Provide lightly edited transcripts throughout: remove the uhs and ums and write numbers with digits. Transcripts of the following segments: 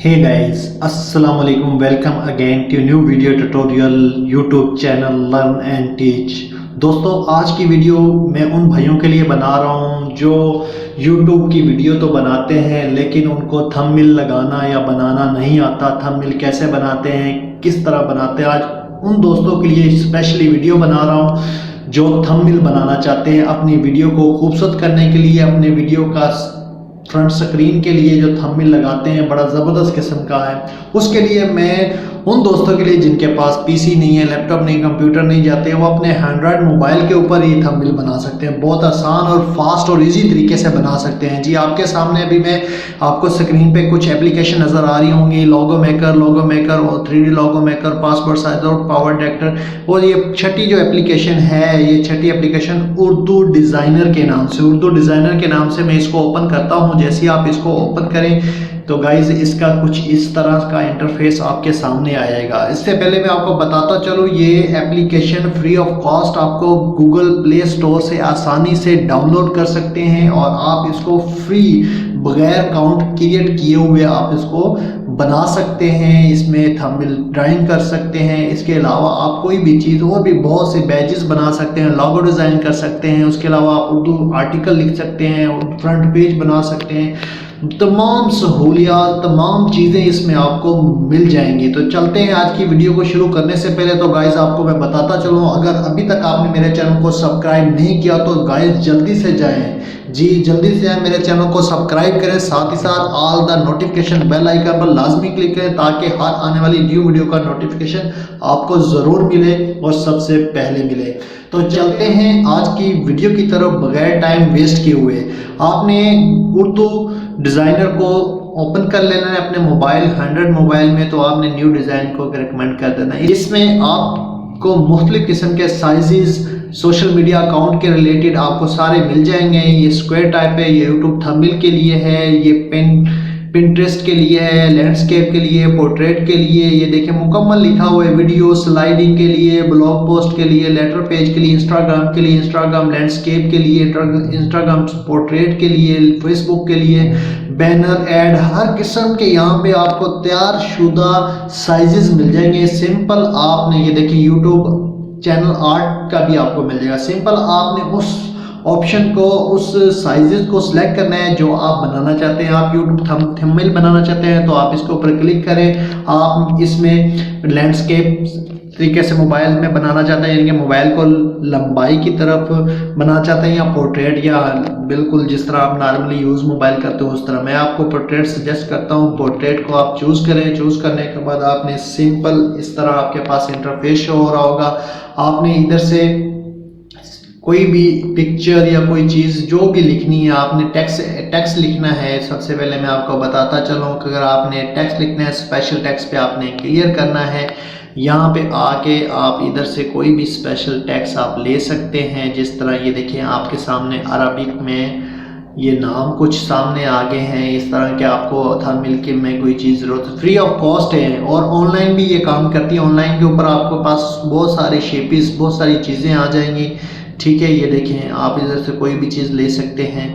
Hey guys, Assalamu alaikum. Welcome again to new video tutorial YouTube channel Learn and Teach. दोस्तों आज की video मैं उन भाइयों के लिए बना रहा हूं जो YouTube की वीडियो तो बनाते हैं लेकिन उनको थंबनेल लगाना या बनाना नहीं आता। थंबनेल कैसे बनाते हैं, किस तरह बनाते हैं, आज उन दोस्तों के लिए स्पेशली वीडियो बना रहा हूं जो थंबनेल बनाना चाहते हैं अपनी वीडियो को खूबसूरत करने के लिए, अपने वीडियो का फ्रंट स्क्रीन के लिए जो थंबनेल लगाते हैं बड़ा ज़बरदस्त किस्म का है। उसके लिए मैं उन दोस्तों के लिए जिनके पास पीसी नहीं है, लैपटॉप नहीं, कंप्यूटर नहीं जाते, वो अपने एंड्रॉयड मोबाइल के ऊपर ही थंबनेल बना सकते हैं। बहुत आसान और फास्ट और इजी तरीके से बना सकते हैं। जी आपके सामने अभी मैं आपको स्क्रीन पे कुछ एप्लीकेशन नज़र आ रही होंगी, लोगो मेकर और 3D लोगो मेकर, पासपोर्ट साइज और पावर डायरेक्टर। और ये छठी जो एप्लीकेशन है, ये छठी एप्लीकेशन उर्दू डिज़ाइनर के नाम से, उर्दू डिज़ाइनर के नाम से मैं इसको ओपन करता हूँ। जैसे आप इसको ओपन करें तो गाइज इसका कुछ इस तरह का इंटरफेस आपके सामने आएगा। इससे पहले मैं आपको बताता चलूँ, ये एप्लीकेशन फ्री ऑफ कॉस्ट आपको गूगल प्ले स्टोर से आसानी से डाउनलोड कर सकते हैं और आप इसको फ्री बगैर अकाउंट क्रिएट किए हुए आप इसको बना सकते हैं। इसमें थंबनेल ड्राइंग कर सकते हैं। इसके अलावा आप कोई भी चीज़ और भी बहुत से बैजेस बना सकते हैं, लोगो डिज़ाइन कर सकते हैं। उसके अलावा आप उर्दू आर्टिकल लिख सकते हैं, फ्रंट पेज बना सकते हैं। तमाम सहूलियात, तमाम चीज़ें इसमें आपको मिल जाएंगी। तो चलते हैं आज की वीडियो को शुरू करने से पहले तो गाइस आपको मैं बताता चलूँ, अगर अभी तक आपने मेरे चैनल को सब्सक्राइब नहीं किया तो गाइस जल्दी से जाएं, जी जल्दी से जाएं, मेरे चैनल को सब्सक्राइब करें। साथ ही साथ all the notification bell icon पर लाजमी क्लिक करें ताकि हर आने वाली न्यू वीडियो का नोटिफिकेशन आपको ज़रूर मिले और सबसे पहले मिले। तो चलते हैं आज की वीडियो की तरफ बगैर टाइम वेस्ट किए हुए। आपने उर्दू डिज़ाइनर को ओपन कर लेना है अपने मोबाइल, 100 मोबाइल में, तो आपने न्यू डिज़ाइन को रिकमेंड कर देना है। इसमें आपको मुख्तलिफ किस्म के साइजेस, सोशल मीडिया अकाउंट के रिलेटेड आपको सारे मिल जाएंगे। ये स्क्वायर टाइप है, ये यूट्यूब थंबनेल के लिए है, ये पिंटरेस्ट के लिए है, लैंडस्केप के लिए, पोर्ट्रेट के लिए, ये देखिए मुकम्मल लिखा हुआ है, वीडियो स्लाइडिंग के लिए, ब्लॉग पोस्ट के लिए, लेटर पेज के लिए, इंस्टाग्राम के लिए, इंस्टाग्राम लैंडस्केप के लिए, इंस्टाग्राम पोर्ट्रेट के लिए, फेसबुक के लिए, बैनर एड, हर किस्म के यहाँ पे आपको तैयार शुदा साइजेस मिल जाएंगे। सिंपल आपने ये देखिए यूट्यूब चैनल आर्ट का भी आपको मिल जाएगा। सिंपल आपने उस ऑप्शन को, उस साइजेस को सिलेक्ट करना है जो आप बनाना चाहते हैं। आप यूट्यूब थंबनेल बनाना चाहते हैं तो आप इसके ऊपर क्लिक करें। आप इसमें लैंडस्केप तरीके से मोबाइल में बनाना चाहते हैं, यानी कि मोबाइल को लंबाई की तरफ बनाना चाहते हैं, या पोर्ट्रेट, या बिल्कुल जिस तरह आप नॉर्मली यूज़ मोबाइल करते हो उस तरह। मैं आपको पोर्ट्रेट सजेस्ट करता हूँ। पोर्ट्रेट को आप चूज़ करें। चूज़ करने के बाद आपने सिंपल इस तरह आपके पास इंटरफेस शो हो रहा होगा। आपने इधर से कोई भी पिक्चर या कोई चीज़ जो भी लिखनी है, आपने टेक्स्ट लिखना है। सबसे पहले मैं आपको बताता चलूँ कि अगर आपने टेक्स्ट लिखना है, स्पेशल टेक्स्ट पे आपने क्लियर करना है। यहाँ पे आके आप इधर से कोई भी स्पेशल टेक्स्ट आप ले सकते हैं। जिस तरह ये देखिए आपके सामने अरबिक में ये नाम कुछ सामने आगे हैं। इस तरह के आपको थंबनेल के में कोई चीज़ ज़रूरत, फ्री ऑफ कॉस्ट है और ऑनलाइन भी ये काम करती है। ऑनलाइन के ऊपर आपके पास बहुत सारे शेपिस, बहुत सारी चीज़ें आ जाएंगी। ठीक है, ये देखें आप इधर से कोई भी चीज़ ले सकते हैं।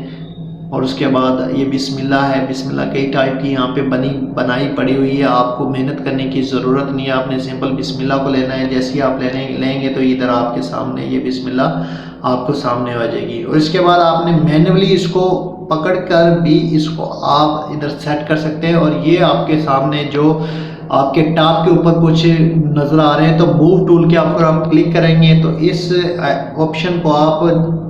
और उसके बाद ये बिस्मिल्लाह है। बिस्मिल्लाह कई टाइप की यहाँ पे बनाई पड़ी हुई है। आपको मेहनत करने की ज़रूरत नहीं है, आपने सिंपल बिस्मिल्लाह को लेना है। जैसे ही आप लेंगे तो इधर आपके सामने ये बिस्मिल्लाह आपको सामने आ जाएगी। और इसके बाद आपने मैन्युअली इसको पकड़ कर भी इसको आप इधर सेट कर सकते हैं। और ये आपके सामने जो आपके टॉप के ऊपर कुछ नज़र आ रहे हैं तो मूव टूल के ऊपर आप क्लिक करेंगे तो इस ऑप्शन को आप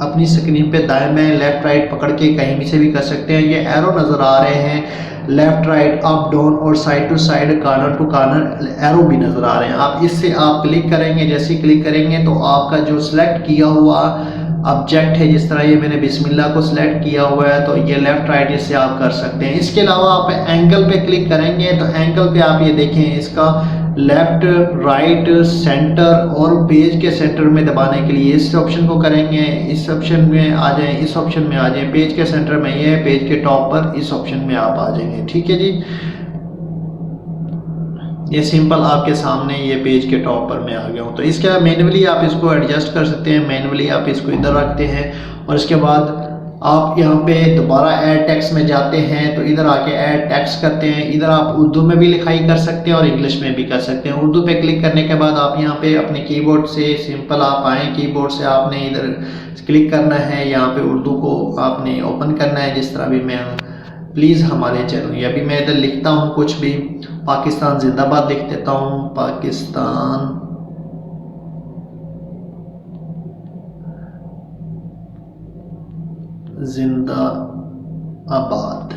अपनी स्क्रीन पे दाएं बाएं लेफ्ट राइट पकड़ के कहीं भी से भी कर सकते हैं। ये एरो नज़र आ रहे हैं, लेफ्ट राइट अप डाउन और side to side, corner to corner arrow भी नज़र आ रहे हैं। आप इससे आप क्लिक करेंगे। जैसे ही क्लिक करेंगे तो आपका जो सिलेक्ट किया हुआ ऑब्जेक्ट है, जिस तरह ये मैंने बिस्मिल्लाह को सिलेक्ट किया हुआ है, तो ये लेफ्ट राइट इससे आप कर सकते हैं। इसके अलावा आप एंगल पे क्लिक करेंगे तो एंगल पे आप ये देखें, इसका लेफ्ट राइट सेंटर और पेज के सेंटर में दबाने के लिए इस ऑप्शन को करेंगे। इस ऑप्शन में आ जाएं, इस ऑप्शन में आ जाएं, पेज के सेंटर में ये है, पेज के टॉप पर इस ऑप्शन में आप आ जाएंगे। ठीक है जी, ये सिंपल आपके सामने ये पेज के टॉप पर मैं आ गया हूँ। तो इसके मैन्युअली आप इसको एडजस्ट कर सकते हैं। मैन्युअली आप इसको इधर रखते हैं और इसके बाद आप यहाँ पे दोबारा ऐड टेक्स्ट में जाते हैं तो इधर आके ऐड टेक्स्ट करते हैं। इधर आप उर्दू में भी लिखाई कर सकते हैं और इंग्लिश में भी कर सकते हैं। उर्दू पे क्लिक करने के बाद आप यहाँ पे अपने कीबोर्ड से सिंपल आप आएँ, कीबोर्ड से आपने इधर क्लिक करना है, यहाँ पे उर्दू को आपने ओपन करना है। जिस तरह भी मैं प्लीज़ हमारे चैनल, या भी मैं इधर लिखता हूँ कुछ भी, पाकिस्तान जिंदाबाद लिख देता हूँ, पाकिस्तान जिंदाबाद।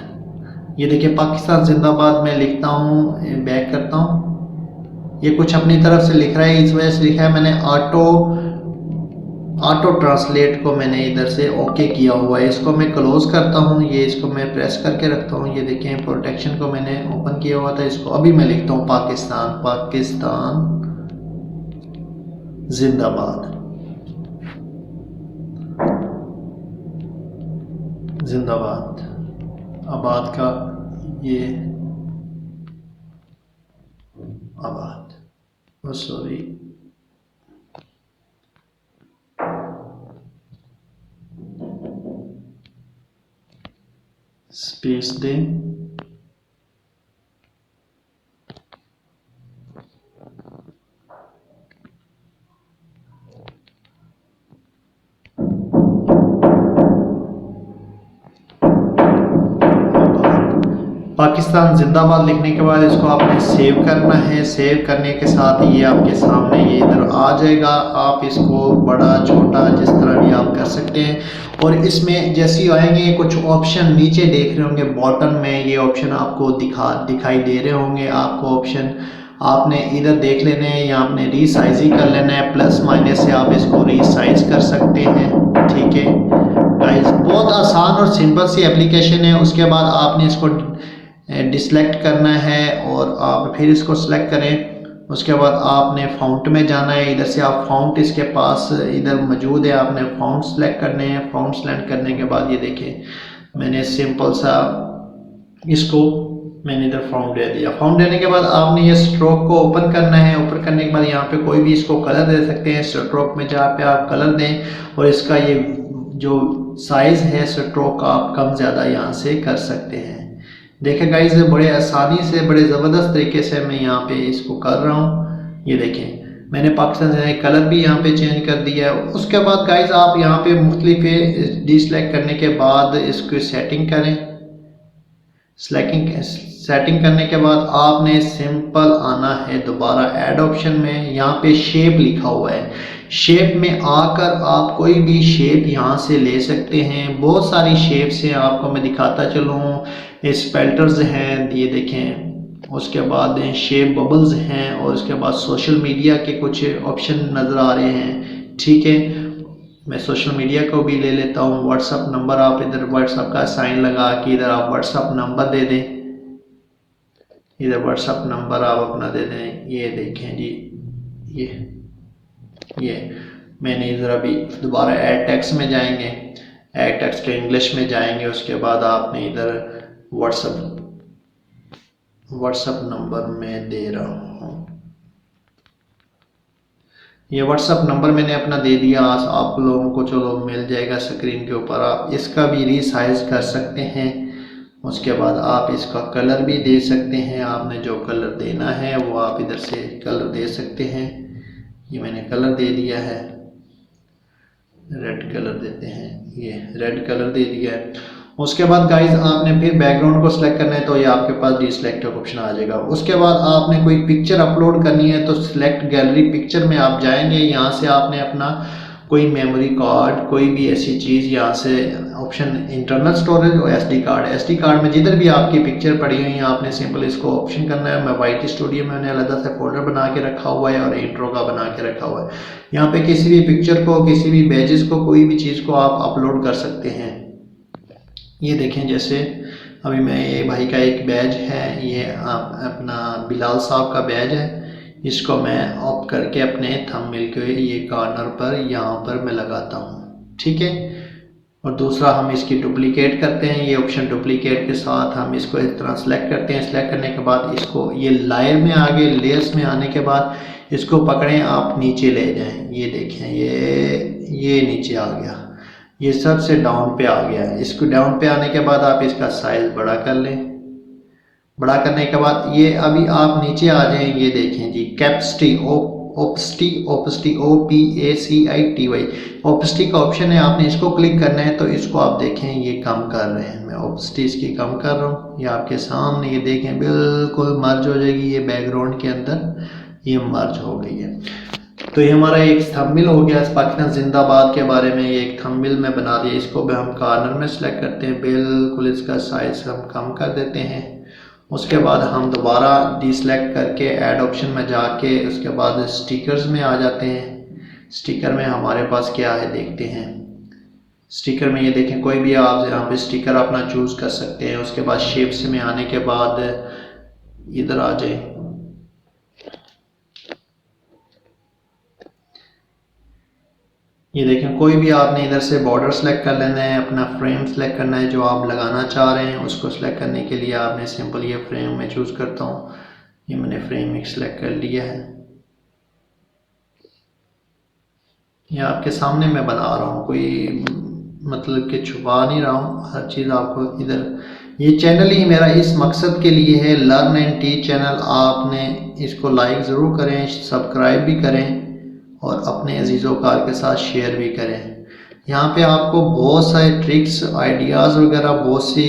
ये देखिए पाकिस्तान जिंदाबाद मैं लिखता हूँ, बैक करता हूँ। ये कुछ अपनी तरफ से लिख रहा है, इस वजह से लिखा है मैंने ऑटो ट्रांसलेट को मैंने इधर से ओके किया हुआ है। इसको मैं क्लोज करता हूँ, ये इसको मैं प्रेस करके रखता हूँ। ये देखें प्रोटेक्शन को मैंने ओपन किया हुआ था, इसको अभी मैं लिखता हूँ पाकिस्तान जिंदाबाद, जिंदाबाद। आबाद का ये आबाद, सॉरी स्पेस दें। पाकिस्तान जिंदाबाद लिखने के बाद इसको आपने सेव करना है। सेव करने के साथ ये आपके सामने ये इधर आ जाएगा। आप इसको बड़ा छोटा जिस तरह भी आप कर सकते हैं। और इसमें जैसे ही आएंगे कुछ ऑप्शन नीचे देख रहे होंगे बॉटम में, ये ऑप्शन आपको दिखाई दे रहे होंगे। आपको ऑप्शन आपने इधर देख लेने हैं, या आपने रीसाइजिंग कर लेना है। प्लस माइनस से आप इसको रीसाइज कर सकते हैं। ठीक है गाइस, बहुत आसान और सिंपल सी एप्लीकेशन है। उसके बाद आपने इसको डिसलेक्ट करना है और आप फिर इसको सेलेक्ट करें। उसके बाद आपने फ़ॉन्ट में जाना है। इधर से आप फ़ॉन्ट इसके पास इधर मौजूद है, आपने फ़ॉन्ट सेलेक्ट करने हैं। फ़ॉन्ट सेलेक्ट करने के बाद ये देखें मैंने सिंपल सा इसको मैंने इधर फ़ॉन्ट दे दिया। फ़ॉन्ट देने के बाद आपने ये स्ट्रोक को ओपन करना है। ओपन करने के बाद यहाँ पे कोई भी इसको कलर दे सकते हैं। स्ट्रोक में जहाँ पे आप कलर दें और इसका ये जो साइज़ है स्ट्रोक का आप कम ज़्यादा यहाँ से कर सकते हैं। देखें गाइस, बड़े आसानी से बड़े ज़बरदस्त तरीके से मैं यहाँ पे इसको कर रहा हूँ। ये देखें मैंने पाकिस्तान से कलर भी यहाँ पे चेंज कर दिया है। उसके बाद गाइस आप यहाँ पे मुख्तलिफ डिसलेक्ट करने के बाद इसको सेटिंग करें। सेटिंग करने के बाद आपने सिंपल आना है दोबारा ऐड ऑप्शन में। यहाँ पे शेप लिखा हुआ है, शेप में आकर आप कोई भी शेप यहाँ से ले सकते हैं। बहुत सारी शेप्स हैं, आपको मैं दिखाता चलूँ। स्पेल्टर्स हैं, ये देखें। उसके बाद शेप बबल्स हैं और उसके बाद सोशल मीडिया के कुछ ऑप्शन नज़र आ रहे हैं। ठीक है, मैं सोशल मीडिया को भी ले लेता हूँ। व्हाट्सअप नंबर आप इधर व्हाट्सअप का साइन लगा के इधर आप व्हाट्सअप नंबर दे दें। इधर व्हाट्सअप नंबर आप अपना दे दें। ये देखें जी, ये मैंने इधर अभी दोबारा ऐड टेक्स्ट में जाएंगे, ऐड टेक्स्ट के इंग्लिश में जाएंगे। उसके बाद आपने इधर व्हाट्सअप नंबर मैं दे रहा हूँ। ये व्हाट्सअप नंबर मैंने अपना दे दिया। आप लोगों को चलो मिल जाएगा स्क्रीन के ऊपर। आप इसका भी रीसाइज कर सकते हैं। उसके बाद आप इसका कलर भी दे सकते हैं। आपने जो कलर देना है वो आप इधर से कलर दे सकते हैं। ये मैंने कलर दे दिया है, रेड कलर देते हैं। ये रेड कलर दे दिया है। उसके बाद गाइज आपने फिर बैकग्राउंड को सिलेक्ट करना है तो ये आपके पास डिसलेक्ट का ऑप्शन आ जाएगा। उसके बाद आपने कोई पिक्चर अपलोड करनी है तो सिलेक्ट गैलरी पिक्चर में आप जाएंगे। यहाँ से आपने अपना कोई मेमोरी कार्ड, कोई भी ऐसी चीज़, यहाँ से ऑप्शन इंटरनल स्टोरेज और एसडी कार्ड में जिधर भी आपकी पिक्चर पड़ी हुई है आपने सिंपल इसको ऑप्शन करना है। मैं वाइट स्टूडियो में मैंने अलग से फोल्डर बना के रखा हुआ है और इंट्रो का बना के रखा हुआ है। यहाँ पे किसी भी पिक्चर को, किसी भी बैजेस को, कोई भी चीज़ को आप अपलोड कर सकते हैं। ये देखें, जैसे अभी मैं ये भाई का एक बैज है, ये अपना बिलाल साहब का बैज है। इसको मैं ऑफ करके अपने थंबनेल के ये कॉर्नर पर यहाँ पर मैं लगाता हूँ। ठीक है, और दूसरा हम इसकी डुप्लीकेट करते हैं। ये ऑप्शन डुप्लीकेट के साथ हम इसको इस तरह सेलेक्ट करते हैं। सेलेक्ट करने के बाद इसको ये लायर में आगे लेयर्स में आने के बाद इसको पकड़ें, आप नीचे ले जाएं। ये देखें, ये नीचे आ गया। ये सबसे डाउन पे आ गया है। इसको डाउन पे आने के बाद आप इसका साइज बड़ा कर लें। बड़ा करने के बाद ये अभी आप नीचे आ जाएं, ये देखें जी capacity opacity opacity OPACITY opacity का ऑप्शन है, आपने इसको क्लिक करना है। तो इसको आप देखें ये कम कर रहे हैं, मैं ओपेसिटी इसकी कम कर रहा हूँ। ये आपके सामने ये देखें बिल्कुल मर्ज हो जाएगी, ये बैकग्राउंड के अंदर ये मर्ज हो गई है। तो ये हमारा एक थंबनेल हो गया पाकिस्तान जिंदाबाद के बारे में, ये एक थंबनेल में बना दिया। इसको भी हम कॉर्नर में सेलेक्ट करते हैं, बिल्कुल इसका साइज हम कम कर देते हैं। उसके बाद हम दोबारा डीसेलेक्ट करके ऐड ऑप्शन में जाके उसके बाद स्टिकर्स में आ जाते हैं। स्टिकर में हमारे पास क्या है देखते हैं। स्टिकर में ये देखें कोई भी आप यहाँ पे स्टिकर अपना चूज कर सकते हैं। उसके बाद शेप्स में आने के बाद इधर आ जाए, ये देखें कोई भी आपने इधर से बॉर्डर सेलेक्ट कर लेना है, अपना फ्रेम सेलेक्ट करना है जो आप लगाना चाह रहे हैं। उसको सेलेक्ट करने के लिए आपने सिंपल ये फ्रेम में चूज करता हूँ, ये मैंने फ्रेम एक सेलेक्ट कर लिया है। ये आपके सामने मैं बना रहा हूँ, कोई मतलब कि छुपा नहीं रहा हूँ, हर चीज़ आपको इधर। ये चैनल ही मेरा इस मकसद के लिए है, लर्न एंड टीच चैनल। आपने इसको लाइक ज़रूर करें, सब्सक्राइब भी करें और अपने अजीज़ों कार के साथ शेयर भी करें। यहाँ पे आपको बहुत सारे ट्रिक्स आइडियाज़ वगैरह बहुत सी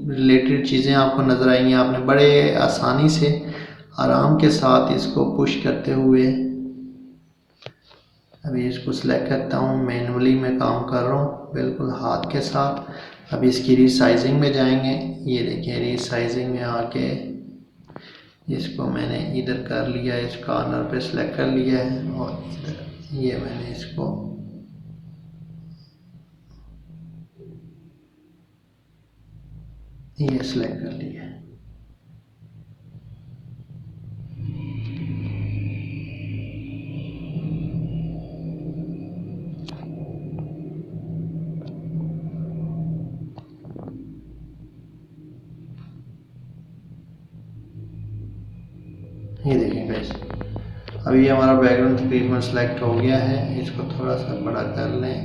रिलेटेड चीज़ें आपको नज़र आएंगी। आपने बड़े आसानी से आराम के साथ इसको पुश करते हुए, अभी इसको सिलेक्ट करता हूँ, मैनुअली मैं काम कर रहा हूँ बिल्कुल हाथ के साथ। अभी इसकी रीसाइजिंग में जाएंगे, ये देखिए रीसाइजिंग में आके इसको मैंने इधर कर लिया, इस कॉर्नर पे सिलेक्ट कर लिया है और इधर ये मैंने इसको ये सिलेक्ट कर लिया है। ये देखें गाइस, अभी हमारा बैकग्राउंड तकरीबन सेलेक्ट हो गया है। इसको थोड़ा सा बड़ा कर लें,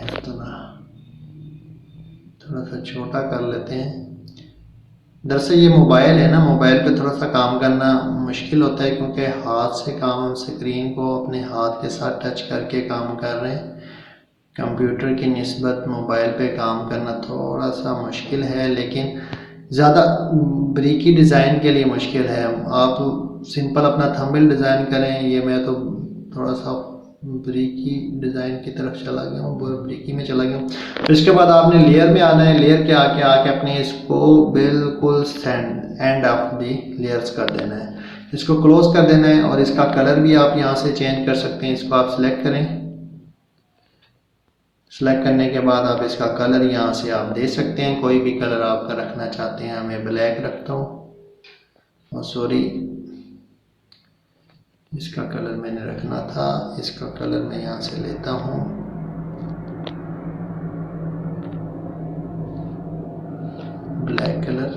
इतना थोड़ा सा छोटा कर लेते हैं। दरअसल ये मोबाइल है ना, मोबाइल पे थोड़ा सा काम करना मुश्किल होता है क्योंकि हाथ से काम, हम स्क्रीन को अपने हाथ के साथ टच करके काम कर रहे हैं। कंप्यूटर की निस्बत मोबाइल पे काम करना थोड़ा सा मुश्किल है, लेकिन ज़्यादा ब्रीकी डिज़ाइन के लिए मुश्किल है। आप सिंपल अपना थंबनेल डिज़ाइन करें। ये मैं तो थोड़ा सा ब्रीकी डिज़ाइन की तरफ चला गया हूँ, ब्रीकी में चला गया हूँ। तो इसके बाद आपने लेयर में आना है, लेयर के आके अपने इसको बिल्कुल एंड ऑफ दी लेयर्स कर देना है, इसको क्लोज कर देना है। और इसका कलर भी आप यहाँ से चेंज कर सकते हैं, इसको आप सिलेक्ट करें। सेलेक्ट करने के बाद आप इसका कलर यहाँ से आप दे सकते हैं, कोई भी कलर आपका रखना चाहते हैं। मैं ब्लैक रखता हूँ, और सॉरी इसका कलर मैंने रखना था, इसका कलर मैं यहाँ से लेता हूँ ब्लैक कलर।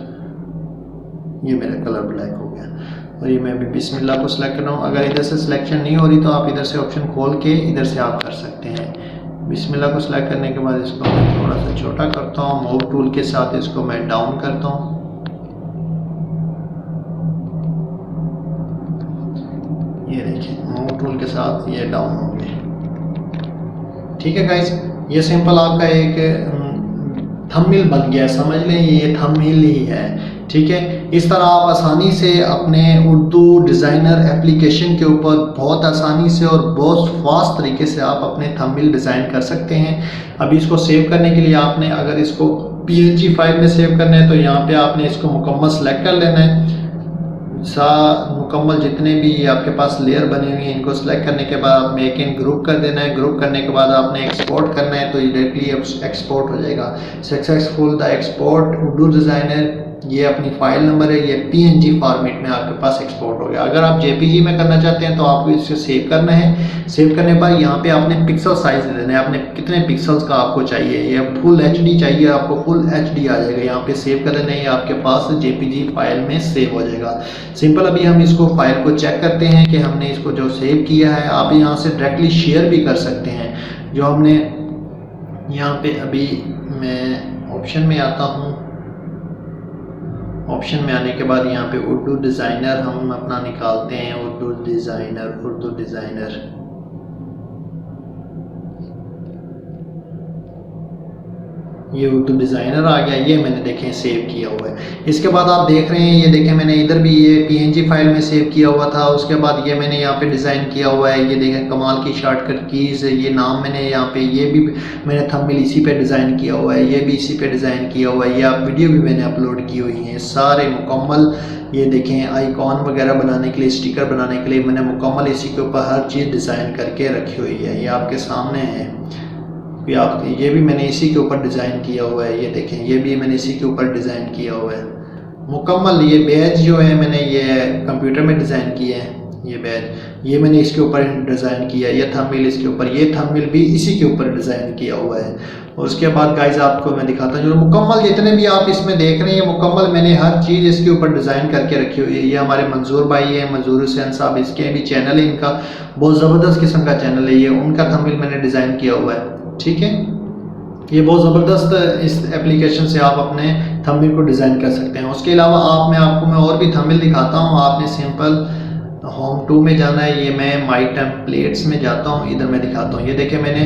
ये मेरा कलर ब्लैक हो गया। और ये मैं अभी बिस्मिल्लाह को सिलेक्ट कर रहा हूँ। अगर इधर से सिलेक्शन नहीं हो रही तो आप इधर से ऑप्शन खोल के इधर से आप कर सकते हैं। बिस्मिल्लाह को सिलेक्ट करने के बाद इसको मैं थोड़ा सा छोटा करता हूँ, मूव टूल के साथ इसको मैं डाउन करता हूँ। ये देखिए मूव टूल के साथ ये डाउन हो गए। ठीक है गाइस, ये सिंपल आपका एक थंबनेल बन गया, समझ लें ये थंबनेल ही है। ठीक है, इस तरह आप आसानी से अपने उर्दू डिज़ाइनर एप्लीकेशन के ऊपर बहुत आसानी से और बहुत फास्ट तरीके से आप अपने थंबनेल डिज़ाइन कर सकते हैं। अभी इसको सेव करने के लिए आपने अगर इसको PNG फाइल में सेव करना है तो यहाँ पे आपने इसको मुकम्मल सेलेक्ट कर लेना है। मुकम्मल जितने भी आपके पास लेयर बनी हुई हैं इनको सेलेक्ट करने के बाद आप मेक इन ग्रुप कर देना है। ग्रुप करने के बाद आपने एक्सपोर्ट करना है, तो ये डायरेक्टली एक्सपोर्ट हो जाएगा। Successful the export Urdu designer, ये अपनी फाइल नंबर है, ये PNG फॉर्मेट में आपके पास एक्सपोर्ट हो गया। अगर आप JPG में करना चाहते हैं तो आपको इसे सेव करना है। सेव करने पर यहाँ पे आपने पिक्सल साइज दे देना है, आपने कितने पिक्सल्स का आपको चाहिए। ये फुल HD चाहिए आपको, फुल HD आ जाएगा। यहाँ पे सेव कर देना है, आपके पास JPG फाइल में सेव हो जाएगा। सिंपल अभी हम इसको फाइल को चेक करते हैं कि हमने इसको जो सेव किया है। आप यहाँ से डायरेक्टली शेयर भी कर सकते हैं। जो हमने यहाँ पे अभी मैं ऑप्शन में आता हूँ। ऑप्शन में आने के बाद यहाँ पे उर्दू डिज़ाइनर हम अपना निकालते हैं। उर्दू डिज़ाइनर ये उर्दू डिज़ाइनर आ गया। ये मैंने देखें सेव किया हुआ है। इसके बाद आप देख रहे हैं, ये देखें मैंने इधर भी ये PNG फाइल में सेव किया हुआ था। उसके बाद ये मैंने यहाँ पे डिज़ाइन किया हुआ है। ये देखें कमाल की शॉर्टकट कीज़, ये नाम मैंने यहाँ पे, ये भी मैंने थंबनेल इसी पे डिज़ाइन किया हुआ है, ये भी इसी पे डिज़ाइन किया हुआ है। ये आप वीडियो भी मैंने अपलोड की हुई हैं सारे मुकम्मल। ये देखें आइकॉन वगैरह बनाने के लिए, स्टिकर बनाने के लिए मैंने मुकम्मल इसी के ऊपर हर चीज़ डिज़ाइन करके रखी हुई है। ये आपके सामने है। ये भी मैंने इसी के ऊपर डिज़ाइन किया हुआ है। ये देखें ये भी मैंने इसी के ऊपर डिज़ाइन किया हुआ है मुकम्मल। ये बैज जो है मैंने ये कंप्यूटर में डिज़ाइन किए हैं। ये बैज ये मैंने इसके ऊपर डिज़ाइन किया है। ये थंबनेल इसके ऊपर, ये थंबनेल भी इसी के ऊपर डिज़ाइन किया हुआ है। और उसके बाद गाइस आपको मैं दिखाता हूँ जो मुकम्मल जितने भी आप इसमें देख रहे हैं, मुकम्मल मैंने हर चीज़ इसके ऊपर डिज़ाइन करके रखी हुई है। ये हमारे मंजूर भाई है, मंजूर हुसैन साहब, इसके भी चैनल है, इनका बहुत ज़बरदस्त किस्म का चैनल है। ये उनका थंबनेल मैंने डिज़ाइन किया हुआ है। ठीक है, ये बहुत ज़बरदस्त, इस एप्लीकेशन से आप अपने थंबनेल को डिज़ाइन कर सकते हैं। उसके अलावा आपको मैं और भी थंबनेल दिखाता हूँ। आपने सिंपल होम 2 में जाना है। ये मैं माई टेम्पलेट्स में जाता हूँ, इधर मैं दिखाता हूँ। ये देखें मैंने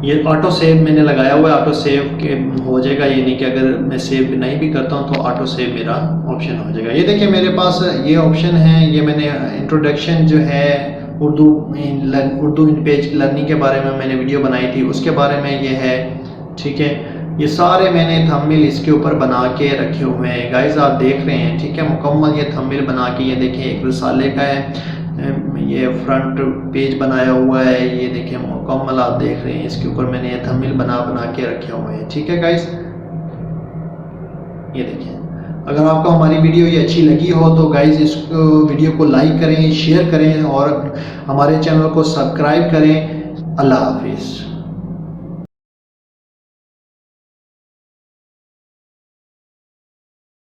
ये ऑटो सेव मैंने लगाया हुआ है। ऑटो सेव के हो जाएगा, ये नहीं कि अगर मैं सेव नहीं भी करता हूँ तो ऑटो सेव मेरा ऑप्शन हो जाएगा। ये देखिए मेरे पास ये ऑप्शन है। ये मैंने इंट्रोडक्शन जो है उर्दू इन पेज लर्निंग के बारे में मैंने वीडियो बनाई थी, उसके बारे में ये है। ठीक है, ये सारे मैंने थंबनेल इसके ऊपर बना के रखे हुए हैं गाइस, आप देख रहे हैं। ठीक है, मुकम्मल ये थंबनेल बना के, ये देखें एक रिसाले का है, ये फ्रंट पेज बनाया हुआ है। ये देखें मुकम्मल आप देख रहे हैं, इसके ऊपर मैंने ये थंबनेल बना के रखे हुए हैं। ठीक है गाइस, ये देखें। अगर आपको हमारी वीडियो ये अच्छी लगी हो तो गाइस इस वीडियो को लाइक करें, शेयर करें और हमारे चैनल को सब्सक्राइब करें। अल्लाह हाफिज़।